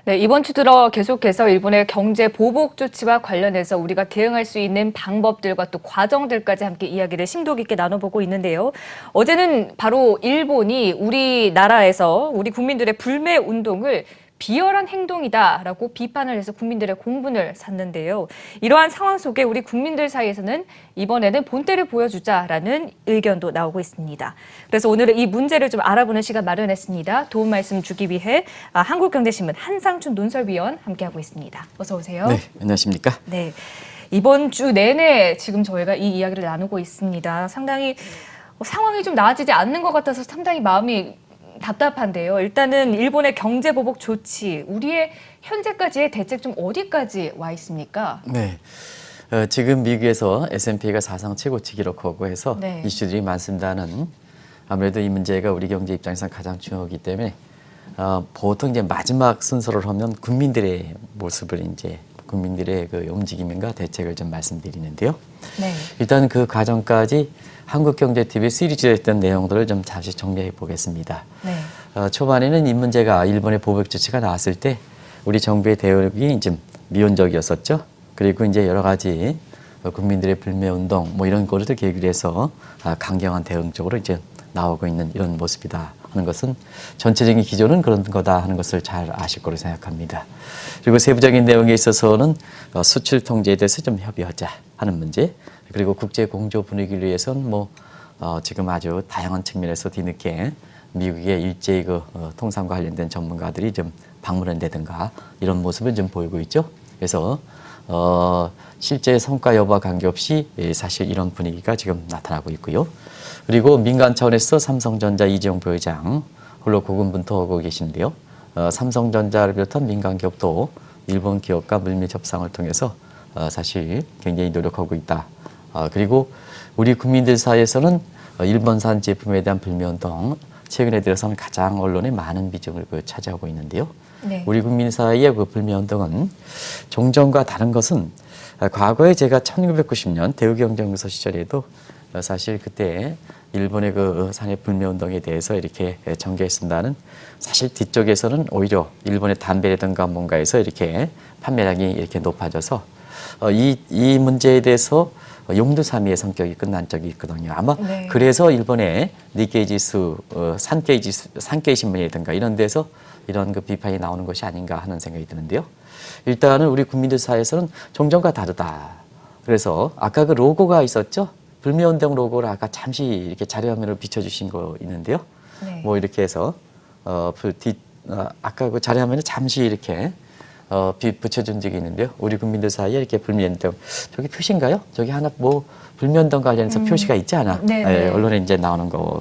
네, 이번 주 들어 계속해서 일본의 경제 보복 조치와 관련해서 우리가 대응할 수 있는 방법들과 또 과정들까지 함께 이야기를 심도 깊게 나눠보고 있는데요. 어제는 바로 일본이 우리나라에서 우리 국민들의 불매 운동을 비열한 행동이다라고 비판을 해서 국민들의 공분을 샀는데요. 이러한 상황 속에 우리 국민들 사이에서는 이번에는 본때를 보여주자라는 의견도 나오고 있습니다. 그래서 오늘은 이 문제를 좀 알아보는 시간 마련했습니다. 도움 말씀 주기 위해 한국경제신문 한상춘 논설위원 함께하고 있습니다. 어서 오세요. 네, 안녕하십니까? 네, 이번 주 내내 지금 저희가 이 이야기를 나누고 있습니다. 상당히 상황이 좀 나아지지 않는 것 같아서 상당히 마음이 답답한데요. 일단은 일본의 경제 보복 조치, 우리의 현재까지의 대책 좀 어디까지 와 있습니까? 네, 지금 미국에서 S&P가 사상 최고치 기록하고 해서 네. 이슈들이 많습니다는 아무래도 이 문제가 우리 경제 입장에서 가장 중요하기 때문에 보통 이제 마지막 순서를 하면 국민들의 모습을 이제 국민들의 그 움직임과 대책을 좀 말씀드리는데요. 네. 일단 그 과정까지 한국경제TV 시리즈에 했던 내용들을 좀 잠시 정리해 보겠습니다. 네. 초반에는 이 문제가 일본의 보복 조치가 나왔을 때 우리 정부의 대응이 좀 미온적이었었죠. 그리고 이제 여러 가지 국민들의 불매 운동 뭐 이런 것을 계기로 해서 강경한 대응 쪽으로 이제 나오고 있는 이런 모습이다 하는 것은 전체적인 기조는 그런 거다 하는 것을 잘 아실 거로 생각합니다. 그리고 세부적인 내용에 있어서는 수출 통제에 대해서 좀 협의하자 하는 문제, 그리고 국제 공조 분위기를 위해서는 뭐 지금 아주 다양한 측면에서 뒤늦게 미국의 일제히 통상과 관련된 전문가들이 좀 방문한다든가 이런 모습을 좀 보이고 있죠. 그래서 실제 성과 여부와 관계없이 사실 이런 분위기가 지금 나타나고 있고요. 그리고 민간 차원에서 삼성전자 이재용 부회장 홀로 고군분투하고 계신데요. 삼성전자를 비롯한 민간 기업도 일본 기업과 물밑 협상을 통해서 사실 굉장히 노력하고 있다. 그리고 우리 국민들 사이에서는 일본산 제품에 대한 불매운동 최근에 들어서는 가장 언론에 많은 비중을 차지하고 있는데요. 네. 우리 국민 사이의 그 불매운동은 종전과 다른 것은 과거에 제가 1990년 대우경제연구소 시절에도 사실 그때 일본의 그 산업 불매운동에 대해서 이렇게 전개했습니다는 사실 뒤쪽에서는 오히려 일본의 담배라든가 뭔가에서 이렇게 판매량이 이렇게 높아져서 이 문제에 대해서 용두사미의 성격이 끝난 적이 있거든요. 아마 네. 그래서 일본의 니케이 지수, 산케이 신문이라든가 이런 데서 이런 그 비판이 나오는 것이 아닌가 하는 생각이 드는데요. 일단은 우리 국민들 사이에서는 종전과 다르다. 그래서 아까 그 로고가 있었죠. 불매운동 로고를 아까 잠시 이렇게 자료화면으로 비춰주신 거 있는데요. 네. 뭐 이렇게 해서 아까 그 자료화면에 잠시 이렇게 붙여준 적이 있는데요. 우리 국민들 사이에 이렇게 불매운동 저기 표시인가요? 저기 하나 뭐 불매운동 관련해서 표시가 있지 않아? 네, 네, 네. 언론에 이제 나오는 거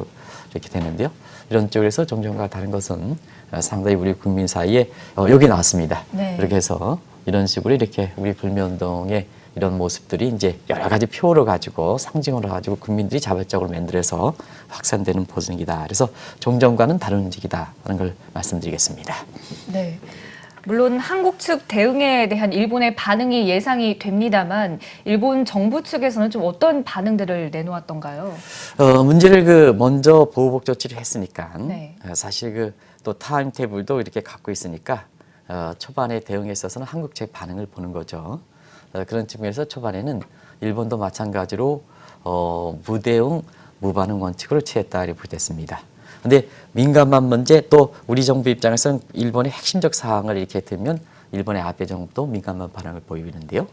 이렇게 되는데요. 이런 쪽에서 종전과 다른 것은 상당히 우리 국민 사이에 여기 나왔습니다. 네. 이렇게 해서 이런 식으로 이렇게 우리 불매운동의 이런 모습들이 이제 여러 가지 표로 가지고 상징으로 가지고 국민들이 자발적으로 만들어서 확산되는 보증이다. 그래서 종전과는 다른 움직이다 하는 걸 말씀드리겠습니다. 네. 물론 한국 측 대응에 대한 일본의 반응이 예상이 됩니다만 일본 정부 측에서는 좀 어떤 반응들을 내놓았던가요? 문제를 먼저 보호복 조치를 했으니까 네. 사실 또 타임 테이블도 이렇게 갖고 있으니까 초반에 대응에 있어서는 한국 측 반응을 보는 거죠. 그런 측면에서 초반에는 일본도 마찬가지로 무대응, 무반응 원칙으로 취했다 이렇게 됐습니다. 근데 민감한 문제 또 우리 정부 입장에서는 일본의 핵심적 사항을 이렇게 들면 일본의 아베 정부도 민감한 반응을 보이는데요.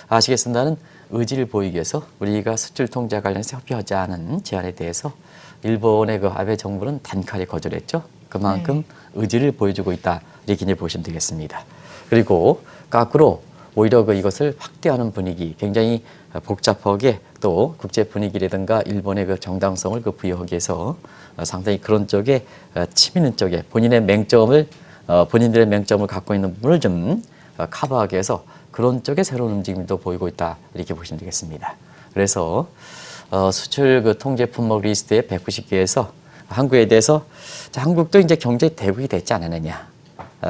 아시겠습니다는 의지를 보이기 위해서 우리가 수출 통제 관련해서 협의하자는 제안에 대해서 일본의 그 아베 정부는 단칼에 거절했죠. 그만큼 의지를 보여주고 있다 이렇게 이제 보시면 되겠습니다. 그리고 거꾸로 오히려 이것을 확대하는 분위기, 굉장히 복잡하게 또 국제 분위기라든가 일본의 그 정당성을 부여하기 위해서 상당히 그런 쪽에 침 있는 쪽에 본인들의 맹점을 갖고 있는 부분을 좀 커버하기 위해서 그런 쪽에 새로운 움직임도 보이고 있다 이렇게 보시면 되겠습니다. 그래서 수출 통제 품목 리스트에 190개에서 한국에 대해서 한국도 이제 경제 대국이 됐지 않았느냐.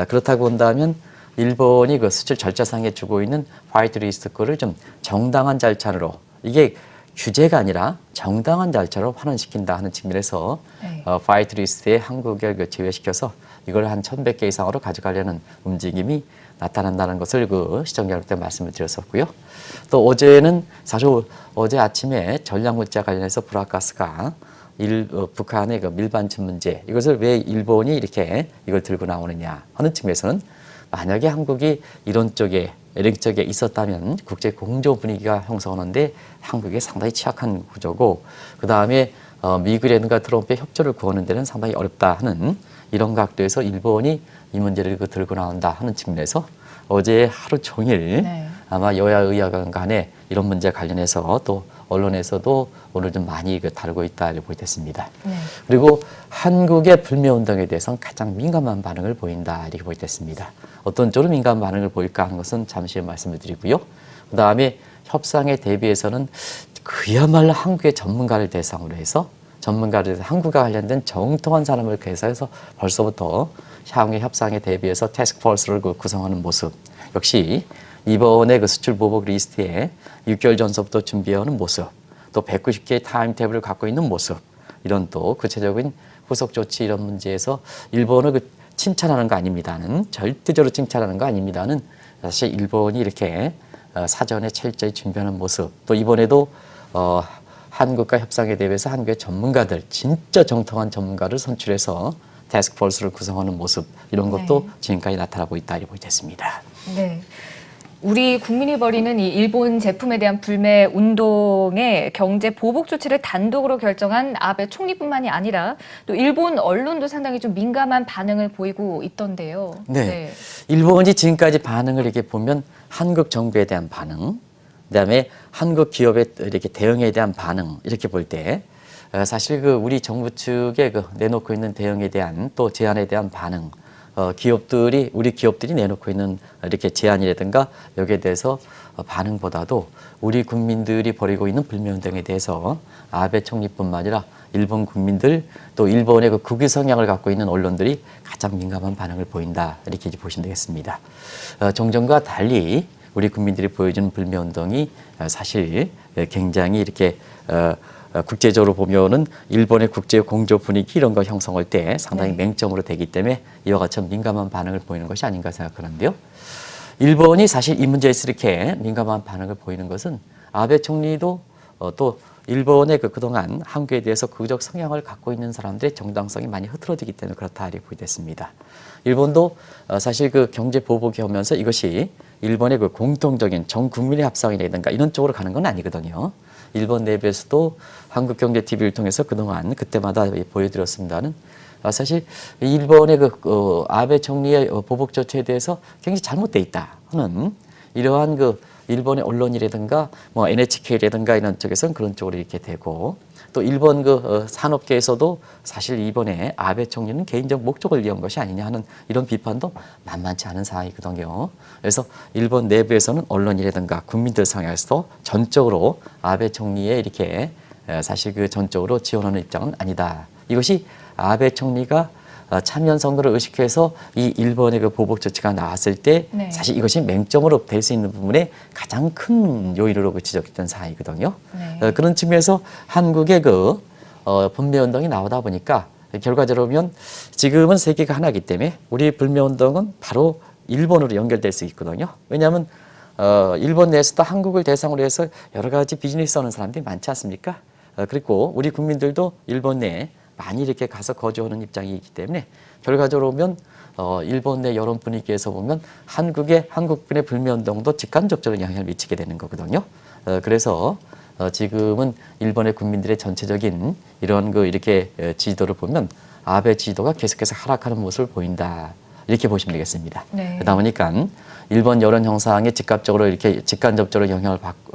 그렇다고 본다면 일본이 수출 절차상에 주고 있는 화이트 리스트 거를 좀 정당한 절차로 이게 규제가 아니라 정당한 절차로 환원시킨다 하는 측면에서 네. 파이트리스트에 한국을 제외시켜서 이걸 한 1,100개 이상으로 가져가려는 움직임이 나타난다는 것을 시청자 여러분께 말씀을 드렸었고요. 또 어제는 사실 어제 아침에 전략물자 관련해서 브라카스가 북한의 밀반쯤 문제, 이것을 왜 일본이 이렇게 이걸 들고 나오느냐 하는 측면에서는 만약에 한국이 이런 쪽에 있었다면 국제 공조 분위기가 형성하는데 한국이 상당히 취약한 구조고, 그 다음에 미국이라든가 트럼프의 협조를 구하는 데는 상당히 어렵다 하는 이런 각도에서 일본이 이 문제를 들고 나온다 하는 측면에서 어제 하루 종일 네. 아마 여야 의원 간에 이런 문제 관련해서 또 언론에서도 오늘 좀 많이 다루고 있다 이렇게 보이겠습니다. 네. 그리고 한국의 불매운동에 대해서는 가장 민감한 반응을 보인다 이렇게 보이겠습니다. 어떤 쪽으로 민감한 반응을 보일까 하는 것은 잠시 후에 말씀을 드리고요. 그 다음에 협상에 대비해서는 그야말로 한국의 전문가를 대상으로 해서 한국과 관련된 정통한 사람을 개설해서 벌써부터 향후의 협상에 대비해서 태스크포스를 구성하는 모습, 역시 이번에 수출 보복 리스트에 6개월 전서부터 준비해오는 모습, 또 190개의 타임테이블을 갖고 있는 모습, 이런 또 구체적인 후속 조치 이런 문제에서 일본을 칭찬하는 거 아닙니다는, 절대적으로 칭찬하는 거 아닙니다는, 사실 일본이 이렇게 사전에 철저히 준비하는 모습, 또 이번에도 한국과 협상에 대비해서 한국의 전문가들, 진짜 정통한 전문가를 선출해서 태스크포스를 구성하는 모습, 이런 것도 네. 지금까지 나타나고 있다 이렇게 보겠습니다. 네. 우리 국민이 벌이는 이 일본 제품에 대한 불매 운동의 경제 보복 조치를 단독으로 결정한 아베 총리뿐만이 아니라 또 일본 언론도 상당히 좀 민감한 반응을 보이고 있던데요. 네. 일본이 지금까지 반응을 이렇게 보면 한국 정부에 대한 반응, 그다음에 한국 기업의 이렇게 대응에 대한 반응, 이렇게 볼 때 사실 우리 정부 측에 내놓고 있는 대응에 대한 또 제안에 대한 반응, 우리 기업들이 내놓고 있는 이렇게 제안이라든가 여기에 대해서 반응보다도 우리 국민들이 벌이고 있는 불매운동에 대해서 아베 총리뿐만 아니라 일본 국민들, 또 일본의 국위 성향을 갖고 있는 언론들이 가장 민감한 반응을 보인다 이렇게 보시면 되겠습니다. 정전과 달리 우리 국민들이 보여주는 불매운동이 사실 굉장히 이렇게 국제적으로 보면은 일본의 국제 공조 분위기 이런 거 형성할 때 상당히 맹점으로 되기 때문에 이와 같이 민감한 반응을 보이는 것이 아닌가 생각하는데요. 일본이 사실 이 문제에서 이렇게 민감한 반응을 보이는 것은 아베 총리도 또 일본의 그동안 한국에 대해서 극우적 성향을 갖고 있는 사람들의 정당성이 많이 흐트러지기 때문에 그렇다 이렇게 보겠습니다. 일본도 사실 경제 보복이 오면서 이것이 일본의 공통적인 전 국민의 합상이라든가 이런 쪽으로 가는 건 아니거든요. 일본 내부에서도 한국경제TV를 통해서 그동안 그때마다 보여드렸습니다는 사실 일본의 아베 총리의 보복 조치에 대해서 굉장히 잘못돼 있다 하는 이러한 일본의 언론이라든가 NHK라든가 이런 쪽에서는 그런 쪽으로 이렇게 되고, 또 일본 산업계에서도 사실 이번에 아베 총리는 개인적 목적을 위한 것이 아니냐 하는 이런 비판도 만만치 않은 상황이거든요. 그래서 일본 내부에서는 언론이라든가 국민들 상에서 전적으로 아베 총리의 이렇게 사실 전적으로 지원하는 입장은 아니다. 이것이 아베 총리가 참여연 선거를 의식해서 이 일본의 보복 조치가 나왔을 때 사실 이것이 맹점으로 될 수 있는 부분에 가장 큰 요인으로 지적했던 사항이거든요. 그런 측면에서 한국의 불매운동이 나오다 보니까 결과적으로 보면 지금은 세계가 하나이기 때문에 우리 불매운동은 바로 일본으로 연결될 수 있거든요. 왜냐하면 일본 내에서도 한국을 대상으로 해서 여러 가지 비즈니스 하는 사람들이 많지 않습니까? 그리고 우리 국민들도 일본 내에 많이 이렇게 가서 거주하는 입장이기 때문에 결과적으로 보면 일본 내 여론 분위기에서 보면 한국분의 불매운동도 직간접적으로 영향을 미치게 되는 거거든요. 그래서 지금은 일본의 국민들의 전체적인 이런 이렇게 지지도를 보면 아베 지지도가 계속해서 하락하는 모습을 보인다. 이렇게 보시면 되겠습니다. 그러다 보니까 일본 여론 형성에 직간접적으로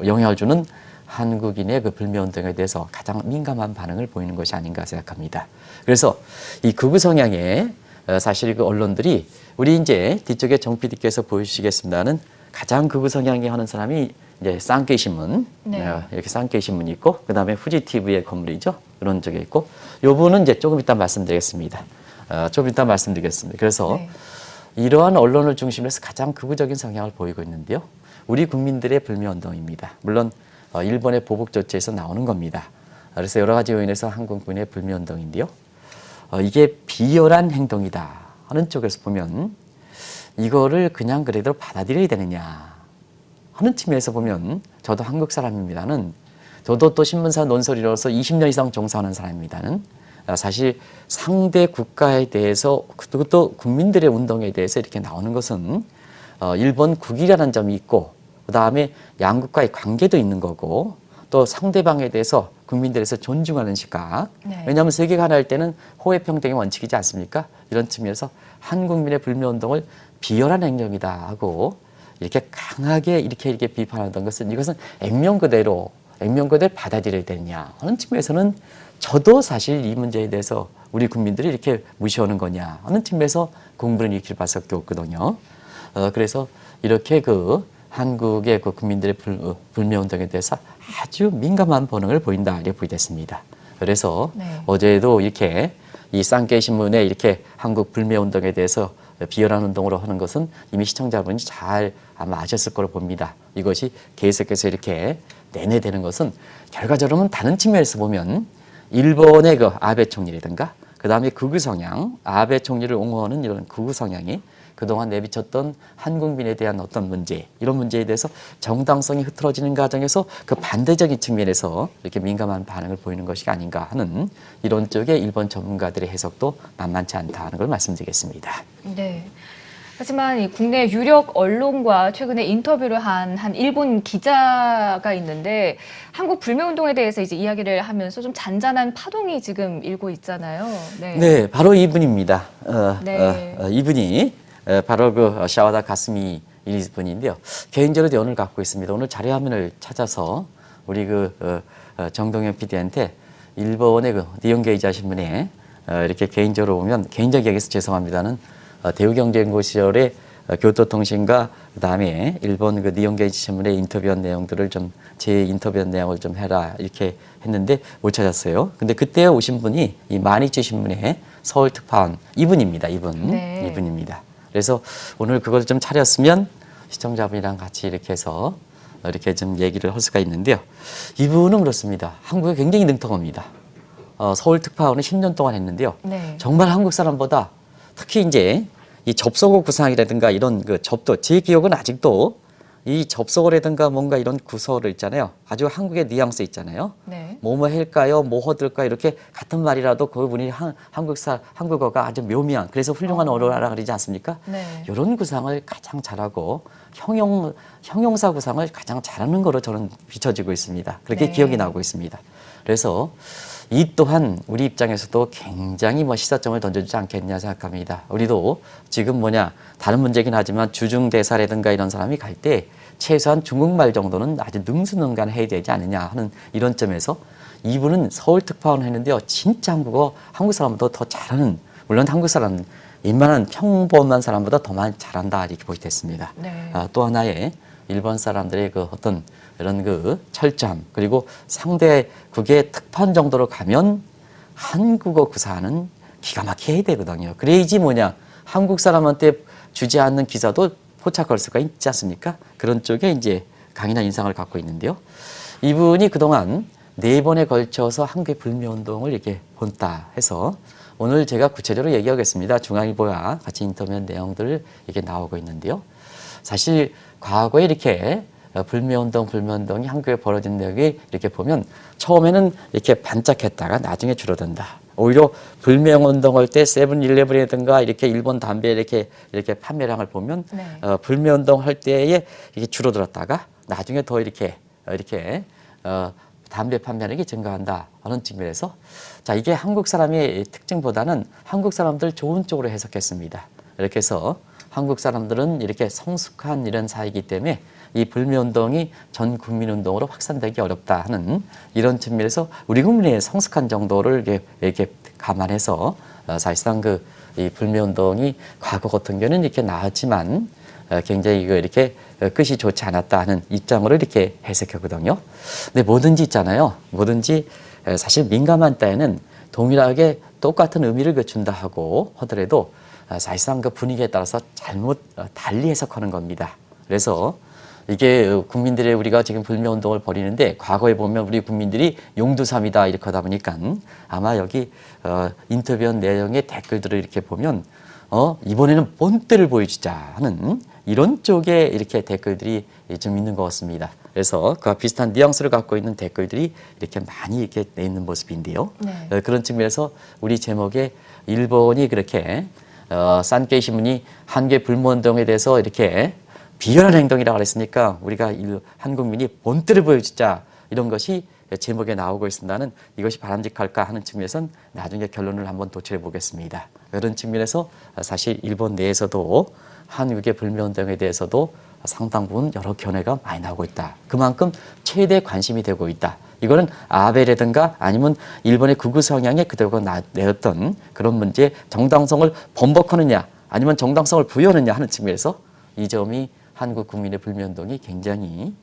영향을 주는 한국인의 불매운동에 대해서 가장 민감한 반응을 보이는 것이 아닌가 생각합니다. 그래서 이 극우 성향의 사실 언론들이 우리 이제 뒤쪽에 정 PD께서 보여주시겠습니다는 가장 극우 성향이 하는 사람이 이제 쌍케이 신문, 이렇게 쌍케이 신문이 있고, 그 다음에 후지 TV의 건물이죠. 그런 쪽에 있고, 요 분은 이제 조금 이따 말씀드리겠습니다. 그래서 이러한 언론을 중심으로 해서 가장 극우적인 성향을 보이고 있는데요. 우리 국민들의 불매운동입니다. 물론 일본의 보복 조치에서 나오는 겁니다. 그래서 여러 가지 요인에서 한국군의 불매운동인데요. 이게 비열한 행동이다 하는 쪽에서 보면 이거를 그냥 그래도 받아들여야 되느냐 하는 측면에서 보면 저도 한국 사람입니다는 저도 또 신문사 논설위로서 20년 이상 종사하는 사람입니다는 사실 상대 국가에 대해서 그것도 국민들의 운동에 대해서 이렇게 나오는 것은 일본 국이라는 점이 있고 그다음에 양국과의 관계도 있는 거고 또 상대방에 대해서 국민들에서 존중하는 시각. 네. 왜냐하면 세계가 하나일 때는 호혜평등의 원칙이지 않습니까? 이런 측면에서 한국민의 불매운동을 비열한 행동이다 하고 이렇게 강하게 이렇게 비판하던 것은 이것은 액면 그대로 받아들여야 되냐 하는 측면에서는 저도 사실 이 문제에 대해서 우리 국민들이 이렇게 무시하는 거냐 하는 측면에서 공부를 일으킬 수밖에 없거든요. 그래서 이렇게 한국의 국민들의 불매운동에 대해서 아주 민감한 반응을 보인다 이렇게 보이됐습니다. 그래서 네. 어제도 이렇게 이 쌍케이 신문에 이렇게 한국 불매운동에 대해서 비열한 운동으로 하는 것은 이미 시청자분이 잘 아마 아셨을 거로 봅니다. 이것이 계속해서 이렇게 내내되는 것은 결과적으로는 다른 측면에서 보면 일본의 아베 총리라든가 그 다음에 극우 성향, 아베 총리를 옹호하는 이런 극우 성향이 그동안 내비쳤던 한국민에 대한 어떤 문제, 이런 문제에 대해서 정당성이 흐트러지는 과정에서 그 반대적인 측면에서 이렇게 민감한 반응을 보이는 것이 아닌가 하는 이런 쪽의 일본 전문가들의 해석도 만만치 않다 하는 걸 말씀드리겠습니다. 네. 하지만 이 국내 유력 언론과 최근에 인터뷰를 한 일본 기자가 있는데 한국 불매운동에 대해서 이제 이야기를 하면서 좀 잔잔한 파동이 지금 일고 있잖아요. 네, 네 바로 이분입니다. 네. 이분이 바로 샤와다 가스미 분인데요. 개인적으로 연을 갖고 있습니다. 오늘 자료화면을 찾아서 우리 정동현 PD한테 일본의 니혼게이자 신문에 이렇게 개인적으로 보면 개인적 얘기해서 죄송합니다는 대우경제연구 시절에 교토통신과 그다음에 일본 니혼게이지 신문에 인터뷰한 내용들을 제 인터뷰한 내용을 좀 해라 이렇게 했는데 못 찾았어요. 근데 그때 오신 분이 이 마니치 신문의 서울 특파원 이분입니다. 네. 이분입니다. 그래서 오늘 그걸 좀 차렸으면 시청자분이랑 같이 이렇게 해서 이렇게 좀 얘기를 할 수가 있는데요. 이분은 그렇습니다. 한국에 굉장히 능통합니다. 서울 특파원을 10년 동안 했는데요. 네. 정말 한국 사람보다 특히 이제 이 접속어 구상이라든가 이런 제 기억은 아직도 이 접속어라든가 뭔가 이런 구서를 있잖아요. 아주 한국의 뉘앙스 있잖아요. 네. 뭐뭐 할까요? 뭐 허들까? 이렇게 같은 말이라도 그분이 한국어가 아주 묘미한 그래서 훌륭한 언어라 그러지 않습니까? 네. 이런 구상을 가장 잘하고 형용사 구상을 가장 잘하는 거로 저는 비춰지고 있습니다. 그렇게 네. 기억이 나고 있습니다. 그래서 이 또한 우리 입장에서도 굉장히 시사점을 던져주지 않겠냐 생각합니다. 우리도 지금 다른 문제긴 하지만 주중대사라든가 이런 사람이 갈 때 최소한 중국말 정도는 아주 능수능간 해야 되지 않느냐 하는 이런 점에서 이분은 서울 특파원 했는데요. 진짜 한국 사람보다 더 잘하는, 물론 한국 사람 웬만한 평범한 사람보다 더 많이 잘한다 이렇게 보시됐습니다. 네. 또 하나의 일본 사람들의 어떤 이런 철저함 그리고 상대국의 특파원 정도로 가면 한국어 구사는 기가 막히게 해야 되거든요. 그래야지 한국 사람한테 주지 않는 기사도 포착할 수가 있지 않습니까? 그런 쪽에 이제 강인한 인상을 갖고 있는데요. 이분이 그동안 4번에 걸쳐서 한국의 불매운동을 이렇게 본다 해서 오늘 제가 구체적으로 얘기하겠습니다. 중앙일보와 같이 인터뷰한 내용들 이렇게 나오고 있는데요. 사실 과거에 이렇게 불매운동이 한국에 벌어진 내용이 이렇게 보면 처음에는 이렇게 반짝했다가 나중에 줄어든다. 오히려 불매운동할 때 세븐일레븐이라든가 이렇게 일본 담배 이렇게 판매량을 보면 네. 불매운동할 때에 이게 줄어들었다가 나중에 더 이렇게 담배 판매량이 증가한다 하는 측면에서 자 이게 한국 사람의 특징보다는 한국 사람들 좋은 쪽으로 해석했습니다. 이렇게 해서 한국 사람들은 이렇게 성숙한 이런 사회이기 때문에 이 불매운동이 전 국민운동으로 확산되기 어렵다 하는 이런 측면에서 우리 국민의 성숙한 정도를 이렇게 감안해서 사실상 이 불매운동이 과거 같은 경우는 이렇게 나았지만 굉장히 이렇게 끝이 좋지 않았다 하는 입장으로 이렇게 해석하거든요. 근데 뭐든지 있잖아요. 뭐든지 사실 민감한 때에는 동일하게 똑같은 의미를 준다 하고 하더라도 사실상 그 분위기에 따라서 달리 해석하는 겁니다. 그래서 이게 국민들의 우리가 지금 불매운동을 벌이는데 과거에 보면 우리 국민들이 용두삼이다 이렇게 하다 보니까 아마 여기 인터뷰한 내용의 댓글들을 이렇게 보면 이번에는 본때를 보여주자 하는 이런 쪽에 이렇게 댓글들이 좀 있는 것 같습니다. 그래서 그와 비슷한 뉘앙스를 갖고 있는 댓글들이 이렇게 많이 이렇게 내 있는 모습인데요. 네. 그런 측면에서 우리 제목에 일본이 그렇게 산케이 신문이 한국의 불매운동에 대해서 이렇게 비열한 행동이라고 그랬으니까 우리가 한국민이 본때를 보여주자 이런 것이 제목에 나오고 있습니다는 이것이 바람직할까 하는 측면에서는 나중에 결론을 한번 도출해 보겠습니다. 그런 측면에서 사실 일본 내에서도 한국의 불매운동에 대해서도 상당 부분 여러 견해가 많이 나오고 있다. 그만큼 최대 관심이 되고 있다. 이거는 아베라든가 아니면 일본의 극우 성향에 그대로 내었던 그런 문제에 정당성을 번복하느냐 아니면 정당성을 부여하느냐 하는 측면에서 이 점이 한국 국민의 불매운동이 굉장히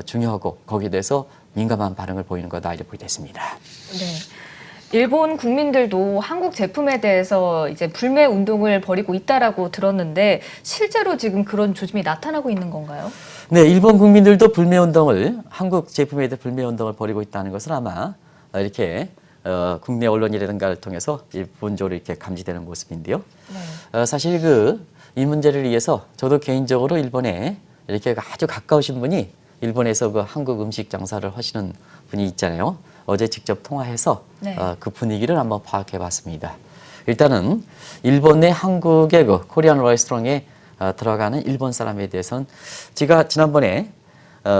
중요하고 거기에 대해서 민감한 반응을 보이는 거다 이렇게 보게 됐습니다. 네. 일본 국민들도 한국 제품에 대해서 이제 불매 운동을 벌이고 있다라고 들었는데 실제로 지금 그런 조짐이 나타나고 있는 건가요? 네, 일본 국민들도 불매운동을 한국 제품에 대해 불매운동을 벌이고 있다는 것은 아마 이렇게 국내 언론이라든가를 통해서 일본적으로 이렇게 감지되는 모습인데요. 네. 사실 이 문제를 위해서 저도 개인적으로 일본에 이렇게 아주 가까우신 분이 일본에서 그 한국 음식 장사를 하시는 분이 있잖아요. 어제 직접 통화해서 네. 그 분위기를 한번 파악해 봤습니다. 일단은 일본 내 한국의 그 코리안 레스토랑에 들어가는 일본 사람에 대해서는 제가 지난번에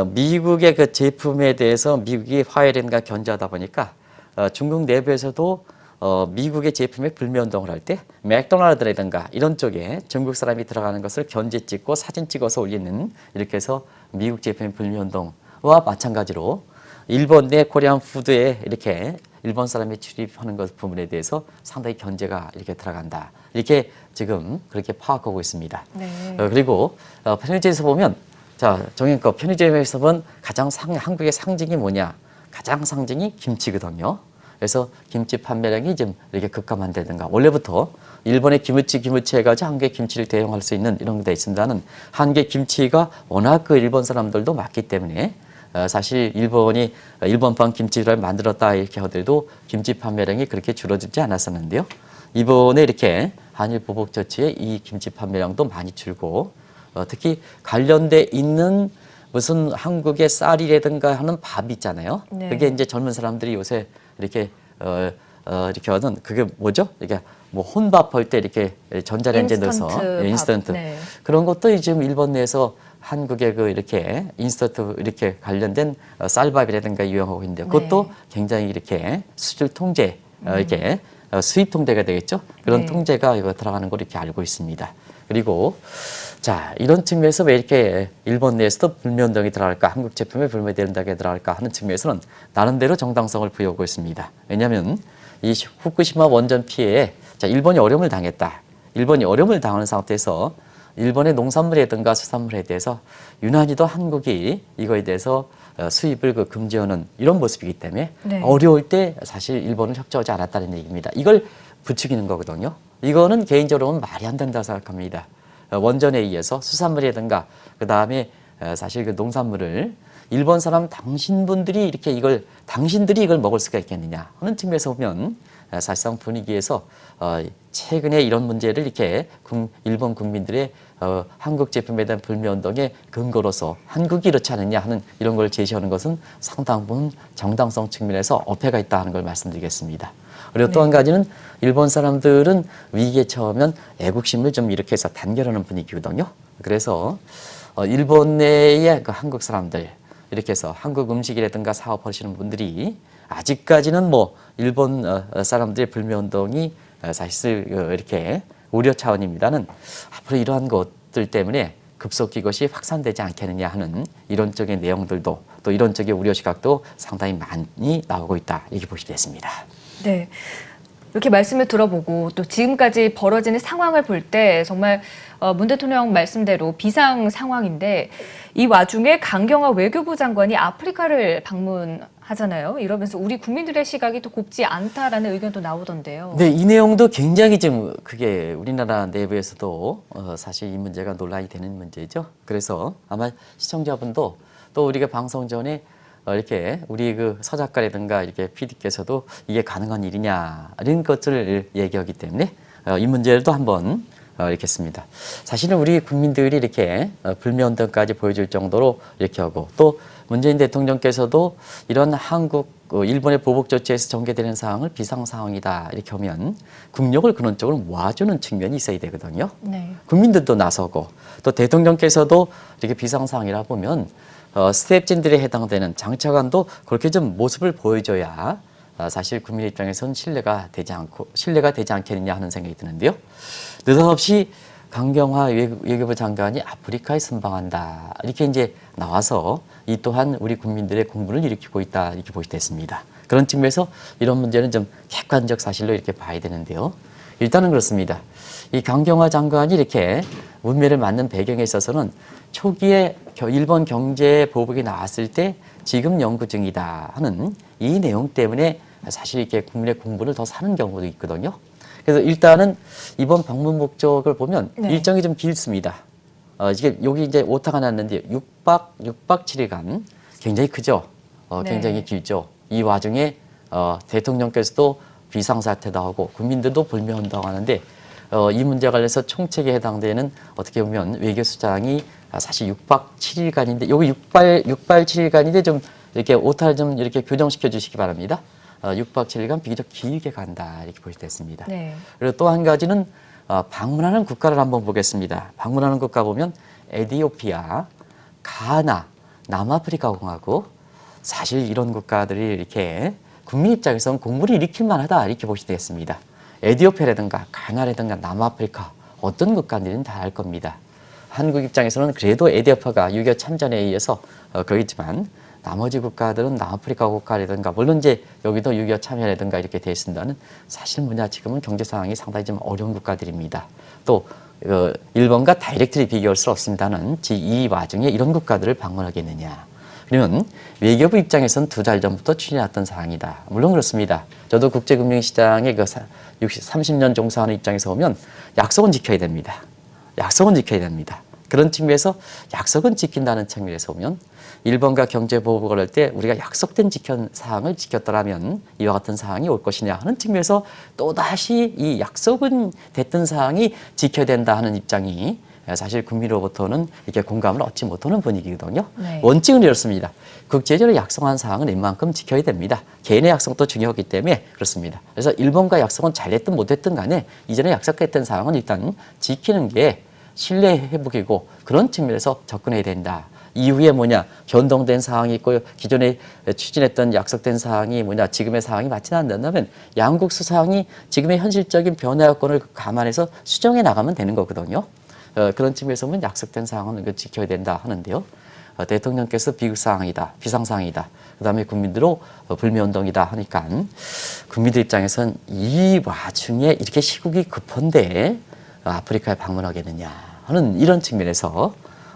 미국의 그 제품에 대해서 미국이 화해된가 견제하다 보니까 중국 내부에서도 미국의 제품에 불매운동을 할 때 맥도날드라든가 이런 쪽에 중국 사람이 들어가는 것을 견제 찍고 사진 찍어서 올리는 이렇게 해서 미국 제품의 불매운동과 마찬가지로 일본 내 코리안 푸드에 이렇게 일본 사람이 출입하는 것 부분에 대해서 상당히 견제가 이렇게 들어간다. 이렇게 지금 그렇게 파악하고 있습니다. 네. 그리고 편의점에서 보면 자 정형껏 편의점에서 본 가장 한국의 상징이 뭐냐? 가장 상징이 김치거든요. 그래서 김치 판매량이 좀 이렇게 급감한다든가 원래부터 일본의 기무치 해가지고 한국의 김치를 대용할 수 있는 이런 게 있습니다는 한국의 김치가 워낙 그 일본 사람들도 많기 때문에 사실 일본판 김치를 만들었다 이렇게 하더라도 김치 판매량이 그렇게 줄어들지 않았었는데요. 이번에 이렇게 한일 보복 조치에 이 김치 판매량도 많이 줄고 특히 관련돼 있는 무슨 한국의 쌀이라든가 하는 밥 있잖아요. 네. 그게 이제 젊은 사람들이 요새 이렇게 이렇게 하는 그게 뭐죠? 이게 뭐 혼밥할 때 이렇게 전자레인지에 넣어서 인스턴트 네. 그런 것도 지금 일본 내에서 한국의 이렇게 인스턴트 이렇게 관련된 쌀밥이라든가 이용하고 있는데 그것도 네. 굉장히 이렇게 수출 통제 이렇게 수입 통제가 되겠죠. 그런 네. 통제가 이거 들어가는 걸 이렇게 알고 있습니다. 그리고 자 이런 측면에서 왜 이렇게 일본 내에서도 불매운동이 들어갈까 한국 제품에 불매된다게 들어갈까 하는 측면에서는 나름대로 정당성을 부여하고 있습니다. 왜냐하면 이 후쿠시마 원전 피해에 자 일본이 어려움을 당했다. 일본이 어려움을 당하는 상태에서 일본의 농산물이라든가 수산물에 대해서 유난히도 한국이 이거에 대해서 수입을 금지하는 이런 모습이기 때문에 네. 어려울 때 사실 일본은 협조하지 않았다는 얘기입니다. 이걸 부추기는 거거든요. 이거는 개인적으로 보면 말이 안 된다고 생각합니다. 원전에 의해서 수산물이라든가 그다음에 사실 그 농산물을 일본 사람 당신들이 이걸 먹을 수가 있겠느냐 하는 측면에서 보면 사실상 분위기에서 최근에 이런 문제를 이렇게 일본 국민들의 한국 제품에 대한 불매운동의 근거로서 한국이 이렇지 않느냐 하는 이런 걸 제시하는 것은 상당 부분 정당성 측면에서 어폐가 있다 하는 걸 말씀드리겠습니다. 그리고 또 한 가지는 일본 사람들은 위기에 처하면 애국심을 좀 이렇게 해서 단결하는 분위기거든요. 그래서 일본 내의 그 한국 사람들 이렇게 해서 한국 음식이라든가 사업하시는 분들이 아직까지는 뭐 일본 사람들의 불매운동이 사실 이렇게 우려 차원입니다는 앞으로 이러한 것들 때문에 급속히 이것이 확산되지 않겠느냐 하는 이론적인 내용들도 또 이론적인 우려 시각도 상당히 많이 나오고 있다 이렇게 보시게 됐습니다. 네. 이렇게 말씀을 들어보고 또 지금까지 벌어지는 상황을 볼 때 정말 문 대통령 말씀대로 비상 상황인데 이 와중에 강경화 외교부 장관이 아프리카를 방문하잖아요. 이러면서 우리 국민들의 시각이 또 곱지 않다라는 의견도 나오던데요. 네, 이 내용도 굉장히 좀 그게 우리나라 내부에서도 사실 이 문제가 논란이 되는 문제죠. 그래서 아마 시청자분도 또 우리가 방송 전에 이렇게 우리 그 서작가라든가 이렇게 PD께서도 이게 가능한 일이냐 이런 것들을 얘기하기 때문에 이 문제를 또 한번 읽겠습니다. 사실은 우리 국민들이 이렇게 불매운동까지 보여줄 정도로 이렇게 하고 또 문재인 대통령께서도 이런 한국, 일본의 보복 조치에서 전개되는 상황을 비상 상황이다 이렇게 하면 국력을 그런 쪽으로 모아주는 측면이 있어야 되거든요. 네. 국민들도 나서고 또 대통령께서도 이렇게 비상 상황이라 보면 스텝진들에 해당되는 장차관도 그렇게 좀 모습을 보여줘야 사실 국민 입장에서는 신뢰가 되지 않겠느냐 하는 생각이 드는데요. 느닷없이 강경화 외교부 장관이 아프리카에 순방한다 이렇게 이제 나와서 이 또한 우리 국민들의 공분을 일으키고 있다 이렇게 보시됐습니다. 그런 측면에서 이런 문제는 좀 객관적 사실로 이렇게 봐야 되는데요. 일단은 그렇습니다. 이 강경화 장관이 이렇게 문매를 맞는 배경에 있어서는 초기에 일본 경제 보복이 나왔을 때 지금 연구 중이다 하는 이 내용 때문에 사실 이렇게 국민의 공분을 더 사는 경우도 있거든요. 그래서 일단은 이번 방문 목적을 보면 네. 일정이 좀 길습니다. 이게 여기 이제 오타가 났는데 6박 7일간 굉장히 크죠. 굉장히 네. 길죠. 이 와중에 대통령께서도 비상사태도 하고 국민들도 불매운동 하는데 이 문제 관련해서 총책에 해당되는 어떻게 보면 외교수장이 사실 6박 7일간인데 여기 6박 7일간인데 좀 이렇게 오타를 좀 이렇게 교정시켜 주시기 바랍니다. 6박 7일간 비교적 길게 간다 이렇게 보시됐습니다. 네. 그리고 또 한 가지는 방문하는 국가를 한번 보겠습니다. 방문하는 국가 보면 에티오피아, 가나, 남아프리카 공화국 사실 이런 국가들이 이렇게 국민 입장에서는 공분을 일으킬 만하다 이렇게 보시겠습니다. 에티오피아라든가 가나라든가 남아프리카 어떤 국가들은 다 알 겁니다. 한국 입장에서는 그래도 에티오피아가 6.25 참전에 의해서 거기지만 나머지 국가들은 남아프리카 국가라든가 물론 이제 여기도 6.25 참여라든가 이렇게 돼 있습니다는 사실 뭐냐 지금은 경제 상황이 상당히 좀 어려운 국가들입니다. 또 일본과 다이렉트리 비교할 수 없습니다는 이 와중에 이런 국가들을 방문하겠느냐. 그러면 외교부 입장에서는 2달 전부터 추진해왔던 사항이다. 물론 그렇습니다. 저도 국제금융시장에 30년 종사하는 입장에서 보면 약속은 지켜야 됩니다. 약속은 지켜야 됩니다. 그런 측면에서 약속은 지킨다는 측면에서 보면 일본과 경제 보복을 할 때 우리가 약속된 사항을 지켰더라면 이와 같은 사항이 올 것이냐 하는 측면에서 또다시 이 약속은 됐던 사항이 지켜야 된다 하는 입장이 사실 국민으로부터는 이렇게 공감을 얻지 못하는 분위기거든요. 네. 원칙은 이렇습니다. 국제적으로 약속한 사항은 웬만큼 지켜야 됩니다. 개인의 약속도 중요하기 때문에 그렇습니다. 그래서 일본과 약속은 잘했든 못했든 간에 이전에 약속했던 사항은 일단 지키는 게 신뢰 회복이고 그런 측면에서 접근해야 된다. 이후에 뭐냐 변동된 사항이 있고 기존에 추진했던 약속된 사항이 뭐냐 지금의 사항이 맞지는 않는다면 양국 수상이 지금의 현실적인 변화 여건을 감안해서 수정해 나가면 되는 거거든요. 그런 측면에서 보면 약속된 사항은 지켜야 된다 하는데요. 대통령께서 비상상황이다. 그다음에 국민들로 불매운동이다 하니까 국민들 입장에서는 이 와중에 이렇게 시국이 급한데 아프리카에 방문하겠느냐 하는 이런 측면에서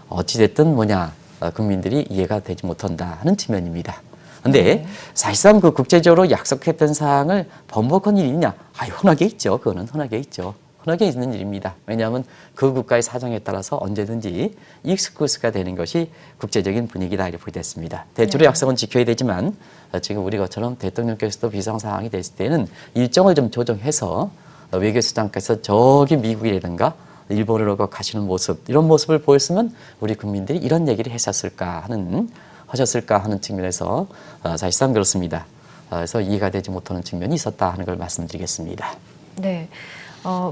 어찌됐든 뭐냐 국민들이 이해가 되지 못한다 하는 측면입니다. 근데 사실상 그 국제적으로 약속했던 사항을 번복한 일이냐? 흔하게 있죠. 그거는 흔하게 있죠. 흔하게 있는 일입니다. 왜냐하면 그 국가의 사정에 따라서 언제든지 익스큐스가 되는 것이 국제적인 분위기다 이렇게 보겠습니다. 대체로 약속은 지켜야 되지만 지금 우리 것처럼 대통령께서도 비상 상황이 됐을 때는 일정을 좀 조정해서 외교수장께서 저기 미국이라든가 일본으로 가시는 모습 이런 모습을 보였으면 우리 국민들이 이런 얘기를 하셨을까 하는 측면에서 사실상 그렇습니다. 그래서 이해가 되지 못하는 측면이 있었다 하는 걸 말씀드리겠습니다. 네.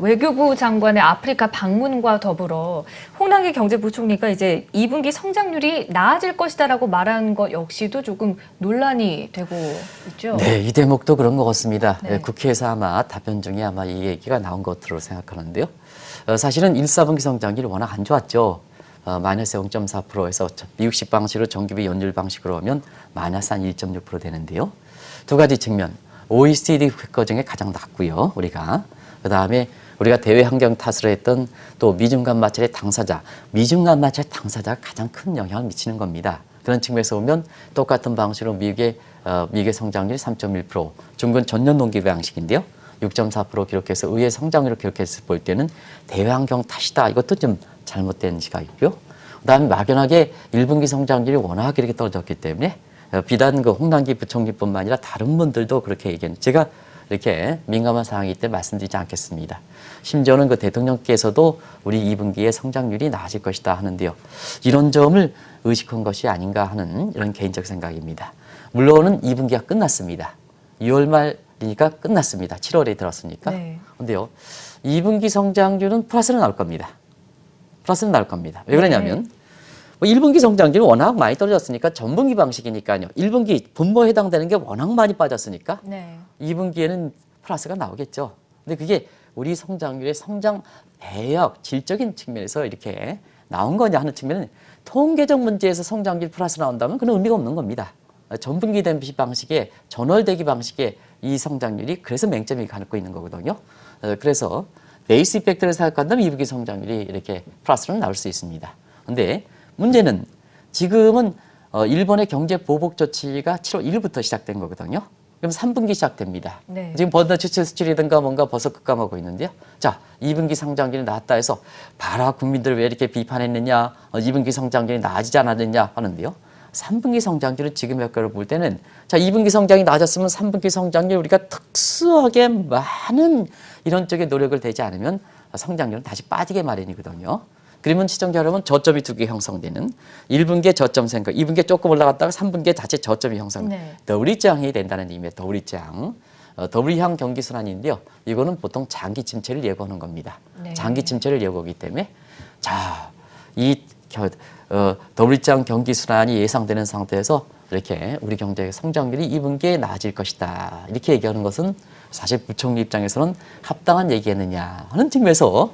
외교부 장관의 아프리카 방문과 더불어 홍남기 경제부총리가 이제 2분기 성장률이 나아질 것이다라고 말한 것 역시도 조금 논란이 되고 있죠. 네, 이 대목도 그런 것 같습니다. 네. 국회에서 아마 답변 중에 아마 이 얘기가 나온 것으로 생각하는데요. 사실은 1, 4분기 성장률이 워낙 안 좋았죠. 마이너스 0.4%에서 미국식 방식으로 정기비 연율 방식으로 하면 마이너스 한 1.6% 되는데요. 두 가지 측면. OECD 국가 중에 가장 낮고요. 우리가 그다음에 우리가 대외 환경 탓을 했던 또 미중간 마찰의 당사자, 미중간 마찰 당사자가 가장 큰 영향을 미치는 겁니다. 그런 측면에서 보면 똑같은 방식으로 미국의 성장률이 3.1%, 중국은 전년 동기 방식인데요. 6.4% 기록해서 의회 성장률을 기록했을 볼 때는 대외 환경 탓이다. 이것도 좀 잘못된 시각이고요. 그다음에 막연하게 1분기 성장률이 워낙 이렇게 떨어졌기 때문에 비단 그 홍남기 부총리뿐만 아니라 다른 분들도 그렇게 얘기했는데 제가 이렇게 민감한 상황이기 때문에 말씀드리지 않겠습니다. 심지어는 그 대통령께서도 우리 2분기에 성장률이 나아질 것이다 하는데요. 이런 점을 의식한 것이 아닌가 하는 이런 개인적 생각입니다. 물론은 2분기가 끝났습니다. 6월 말이니까 끝났습니다. 7월에 들었으니까. 그런데요. 2분기 성장률은 플러스는 나올 겁니다. 플러스는 나올 겁니다. 왜 그러냐면 1분기 성장률이 워낙 많이 떨어졌으니까 전분기 방식이니까요. 1분기 분모에 해당되는 게 워낙 많이 빠졌으니까 2분기에는 플러스가 나오겠죠. 근데 그게 우리 성장률의 성장 배역, 질적인 측면에서 이렇게 나온 거냐 하는 측면은 통계적 문제에서 성장률 플러스 나온다면 그건 의미가 없는 겁니다. 전분기 대비 방식의 전월대기 방식의 이 성장률이 그래서 맹점이 갖고 있는 거거든요. 그래서 베이스 이펙트를 생각한다면 2분기 성장률이 이렇게 플러스로 나올 수 있습니다. 근데 문제는 지금은 일본의 경제 보복 조치가 7월 1일부터 시작된 거거든요. 그럼 3분기 시작됩니다. 지금 버드 추출 수출이든가 뭔가 벌써 급감하고 있는데요. 자, 2분기 성장률이 나왔다 해서 봐라 국민들 왜 이렇게 비판했느냐, 2분기 성장률이 나아지지 않았느냐 하는데요. 3분기 성장률은 지금 효과를 볼 때는 자 2분기 성장이 낮았으면 3분기 성장률 우리가 특수하게 많은 이런 쪽에 노력을 대지 않으면 성장률은 다시 빠지게 마련이거든요. 그러면 시청자 여러분 저점이 두 개 형성되는 1분기에 저점 생각, 2분기에 조금 올라갔다가 3분기에 다시 저점이 형성. W장이 된다는 의미의 W장. W형 경기 순환인데요. 이거는 보통 장기 침체를 예고하는 겁니다. 장기 침체를 예고하기 때문에 자, 이 W장 경기 순환이 예상되는 상태에서 이렇게 우리 경제의 성장률이 2분기에 나아질 것이다. 이렇게 얘기하는 것은 사실 부총리 입장에서는 합당한 얘기겠느냐 하는 측면에서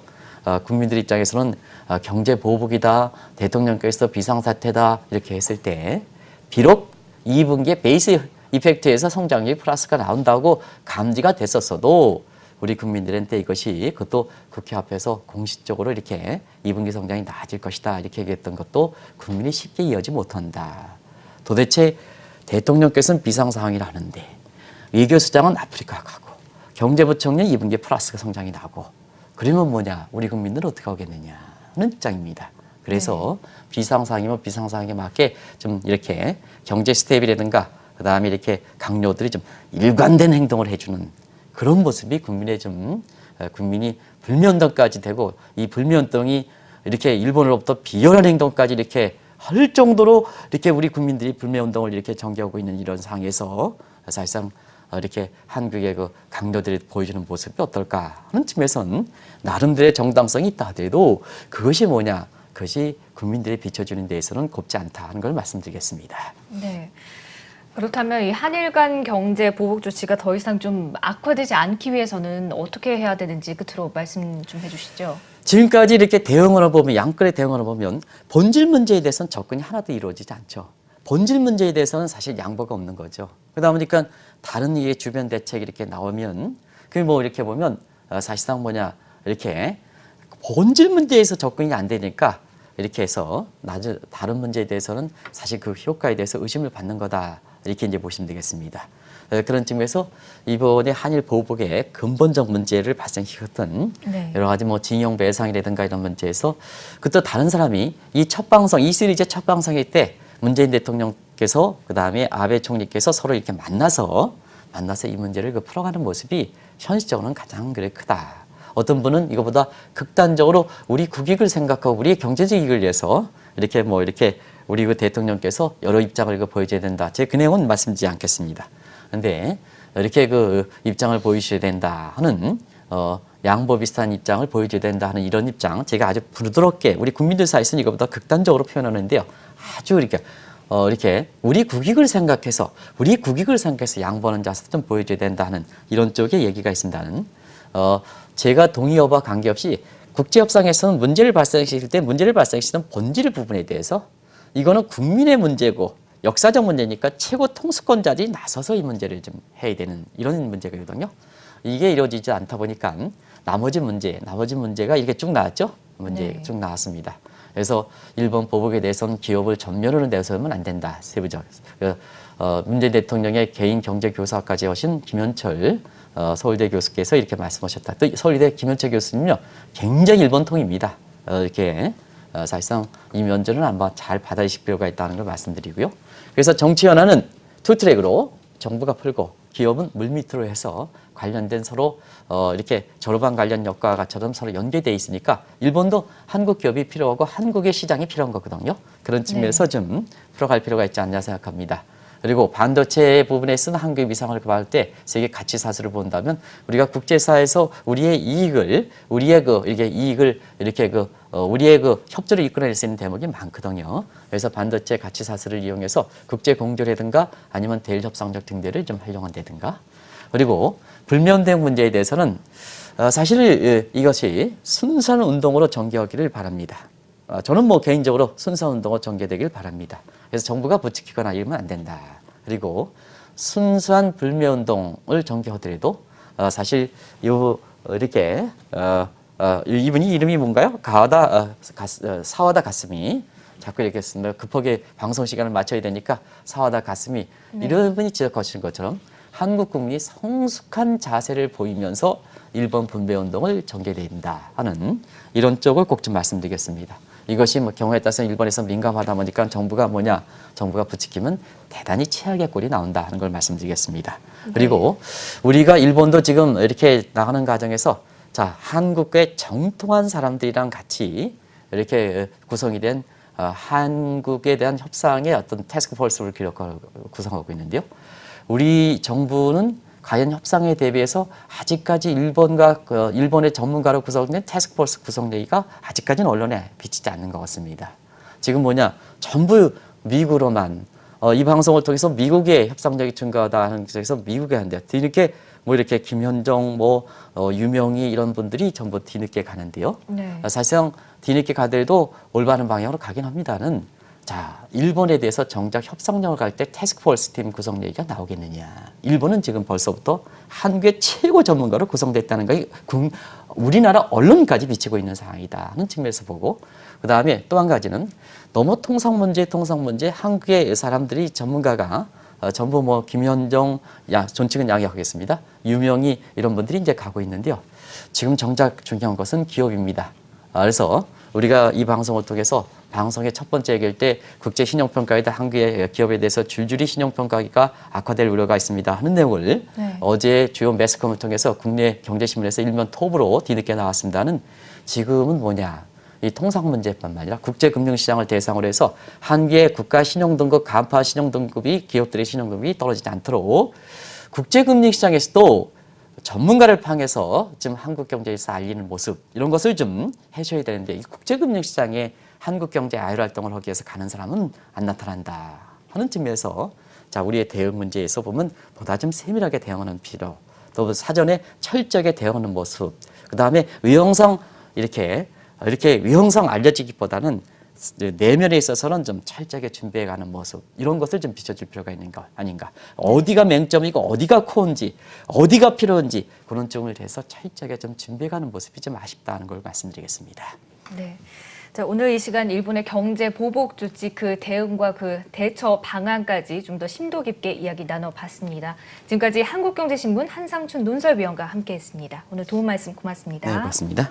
국민들 입장에서는 경제 보복이다, 대통령께서 비상사태다 이렇게 했을 때 비록 2분기에 베이스 이펙트에서 성장률이 플러스가 나온다고 감지가 됐었어도 우리 국민들한테 이것이 그것도 국회 앞에서 공식적으로 이렇게 2분기 성장이 나아질 것이다 이렇게 얘기했던 것도 국민이 쉽게 이해하지 못한다. 도대체 대통령께서는 비상상황이라는데 외교수장은 아프리카 가고 경제부총리는 2분기에 플러스가 성장이 나고 그러면 뭐냐 우리 국민들은 어떻게 하겠느냐 하는 입장입니다. 그래서 비상상황이면 비상상황에 맞게 좀 이렇게 경제 스텝이라든가 그다음에 이렇게 강요들이 좀 일관된 행동을 해주는 그런 모습이 국민이 불매운동까지 되고 이 불매운동이 이렇게 일본으로부터 비열한 행동까지 이렇게 할 정도로 이렇게 우리 국민들이 불매운동을 이렇게 전개하고 있는 이런 상황에서 사실상 이렇게 한국의 그 강도들이 보여주는 모습이 어떨까 하는 측면에서는 나름대로의 정당성이 있다 하더라도 그것이 뭐냐, 그것이 국민들이 비춰주는 데에서는 곱지 않다 하는 걸 말씀드리겠습니다. 네. 그렇다면 이 한일 간 경제 보복 조치가 더 이상 좀 악화되지 않기 위해서는 어떻게 해야 되는지 끝으로 말씀 좀 해주시죠. 지금까지 이렇게 대응을 보면 양끌의 대응을 보면 본질 문제에 대해서는 접근이 하나도 이루어지지 않죠. 본질 문제에 대해서는 사실 양보가 없는 거죠. 그러다 보니까 다른 이의 주변 대책이 이렇게 나오면 그 뭐 이렇게 보면 사실상 뭐냐 이렇게 본질 문제에서 접근이 안 되니까 이렇게 해서 다른 문제에 대해서는 사실 그 효과에 대해서 의심을 받는 거다. 이렇게 이제 보시면 되겠습니다. 그런 측면에서 이번에 한일 보복의 근본적 문제를 발생시켰던 여러 가지 뭐 징용 배상이라든가 이런 문제에서 그또 다른 사람이 이 첫 방송, 이 시리즈의 첫 방송일 때 문재인 대통령께서 그다음에 아베 총리께서 서로 이렇게 만나서 이 문제를 풀어가는 모습이 현실적으로는 가장 그래 크다. 어떤 분은 이거보다 극단적으로 우리 국익을 생각하고 우리의 경제적 이익을 위해서 이렇게 우리 그 대통령께서 여러 입장을 보여줘야 된다. 제가 그 내용은 말씀드리지 않겠습니다. 그런데 이렇게 그 입장을 보여줘야 된다 하는 양보 비슷한 입장을 보여줘야 된다 하는 이런 입장 제가 아주 부드럽게 우리 국민들 사이에서는 이거보다 극단적으로 표현하는데요. 아주 이렇게 우리 국익을 생각해서 양보하는 자세 좀 보여줘야 된다 하는 이런 쪽의 얘기가 있습니다는 제가 동의 여부와 관계없이 국제협상에서는 문제를 발생시킬 때 문제를 발생시키는 본질 부분에 대해서 이거는 국민의 문제고 역사적 문제니까 최고 통수권자들이 나서서 이 문제를 좀 해야 되는 이런 문제거든요. 이게 이루어지지 않다 보니까 나머지 문제가 이렇게 쭉 나왔죠. 네. 쭉 나왔습니다. 그래서 일본 보복에 대해서는 기업을 전면으로 내세우면 안 된다. 세부적. 문재인 대통령의 개인 경제 교사까지 하신 김현철 서울대 교수께서 이렇게 말씀하셨다. 또 서울대 김현철 교수님요, 굉장히 일본통입니다. 이렇게 사실상 이 면전을 한번 잘 받아들이실 필요가 있다는 걸 말씀드리고요. 그래서 정치 현안은 투트랙으로 정부가 풀고 기업은 물밑으로 해서 관련된 서로 이렇게 졸업한 관련 역과처럼 서로 연계돼 있으니까 일본도 한국 기업이 필요하고 한국의 시장이 필요한 거거든요. 그런 측면에서 좀 풀어갈 필요가 있지 않냐 생각합니다. 그리고 반도체 부분에 쓰는 한국의 위상을 봤을 때 세계 가치 사슬을 본다면 우리가 국제사회에서 우리의 이익을 우리의 협조를 이끌어낼 수 있는 대목이 많거든요. 그래서 반도체 가치 사슬을 이용해서 국제 공조라든가 아니면 대일 협상적 등대를 좀 활용한다든가. 그리고 불면등 문제에 대해서는 사실 이것이 순수한 운동으로 전개하기를 바랍니다. 저는 뭐 개인적으로 순수한 운동으로 전개되길 바랍니다. 그래서 정부가 부추기거나 이러면 안 된다. 그리고 순수한 불매운동을 전개하더라도 사실 이렇게 이분이 이름이 뭔가요? 사와다 가스미. 자꾸 이렇게 급하게 방송 시간을 맞춰야 되니까 사와다 가스미. 이런 분이 지적하시는 것처럼 한국 국민이 성숙한 자세를 보이면서 일본 분배운동을 전개된다 하는 이런 쪽을 꼭 좀 말씀드리겠습니다. 이것이 뭐 경우에 따라서 일본에서 민감하다 보니까 정부가 부추기면 대단히 최악의 꼴이 나온다 하는 걸 말씀드리겠습니다. 그리고 우리가 일본도 지금 이렇게 나가는 과정에서 자, 한국의 정통한 사람들이랑 같이 이렇게 구성이 된 한국에 대한 협상의 어떤 태스크포스를 구성하고 있는데요. 우리 정부는 과연 협상에 대비해서 아직까지 일본의 전문가로 구성된 태스크포스 구성 얘기가 아직까지는 언론에 비치지 않는 것 같습니다. 지금 전부 미국으로만 이 방송을 통해서 미국의 협상력이 증가하다 하는 쪽에서 미국에 한대요. 뒤늦게 이렇게 김현정 유명희 이런 분들이 전부 뒤늦게 가는데요. 네. 사실상 뒤늦게 가더라도 올바른 방향으로 가긴 합니다는. 자, 일본에 대해서 정작 협상력을 갈 때 태스크포스 팀 구성 얘기가 나오겠느냐. 일본은 지금 벌써부터 한국의 최고 전문가로 구성됐다는 것이 우리나라 언론까지 비치고 있는 상황이다 하는 측면에서 보고, 그 다음에 또 한 가지는 너무 통상 문제 한국의 사람들이 전문가가 전부 김현정, 존칭은 양해하겠습니다. 유명희 이런 분들이 이제 가고 있는데요. 지금 정작 중요한 것은 기업입니다. 그래서 우리가 이 방송을 통해서 방송의 첫 번째 얘기할 때 국제 신용평가에다 한국의 기업에 대해서 줄줄이 신용평가가 악화될 우려가 있습니다 하는 내용을 어제 주요 매스컴을 통해서 국내 경제신문에서 일면 톱으로 뒤늦게 나왔습니다는 지금은 이 통상 문제뿐만 아니라 국제금융시장을 대상으로 해서 한국의 국가 신용등급, 간파 신용등급이 기업들의 신용등급이 떨어지지 않도록 국제금융시장에서도 전문가를 향해서 지금 한국 경제에서 알리는 모습 이런 것을 좀 해줘야 되는데 이 국제금융시장에 한국 경제 아이로 활동을 하기 위해서 가는 사람은 안 나타난다 하는 측면에서 자, 우리의 대응 문제에서 보면 보다 좀 세밀하게 대응하는 필요, 또 사전에 철저하게 대응하는 모습, 그 다음에 위험성 이렇게 위험성 알려지기보다는 내면에 있어서는 좀 철저하게 준비해가는 모습 이런 것을 좀 비춰줄 필요가 있는 거 아닌가. 어디가 맹점이고 어디가 코어인지 어디가 필요한지 그런 쪽을 해서 철저하게 좀 준비해가는 모습이 좀 아쉽다는 걸 말씀드리겠습니다. 네. 자, 오늘 이 시간 일본의 경제 보복 조치 그 대응과 그 대처 방안까지 좀 더 심도 깊게 이야기 나눠봤습니다. 지금까지 한국경제신문 한상춘 논설위원과 함께했습니다. 오늘 도움 말씀 고맙습니다. 네, 고맙습니다.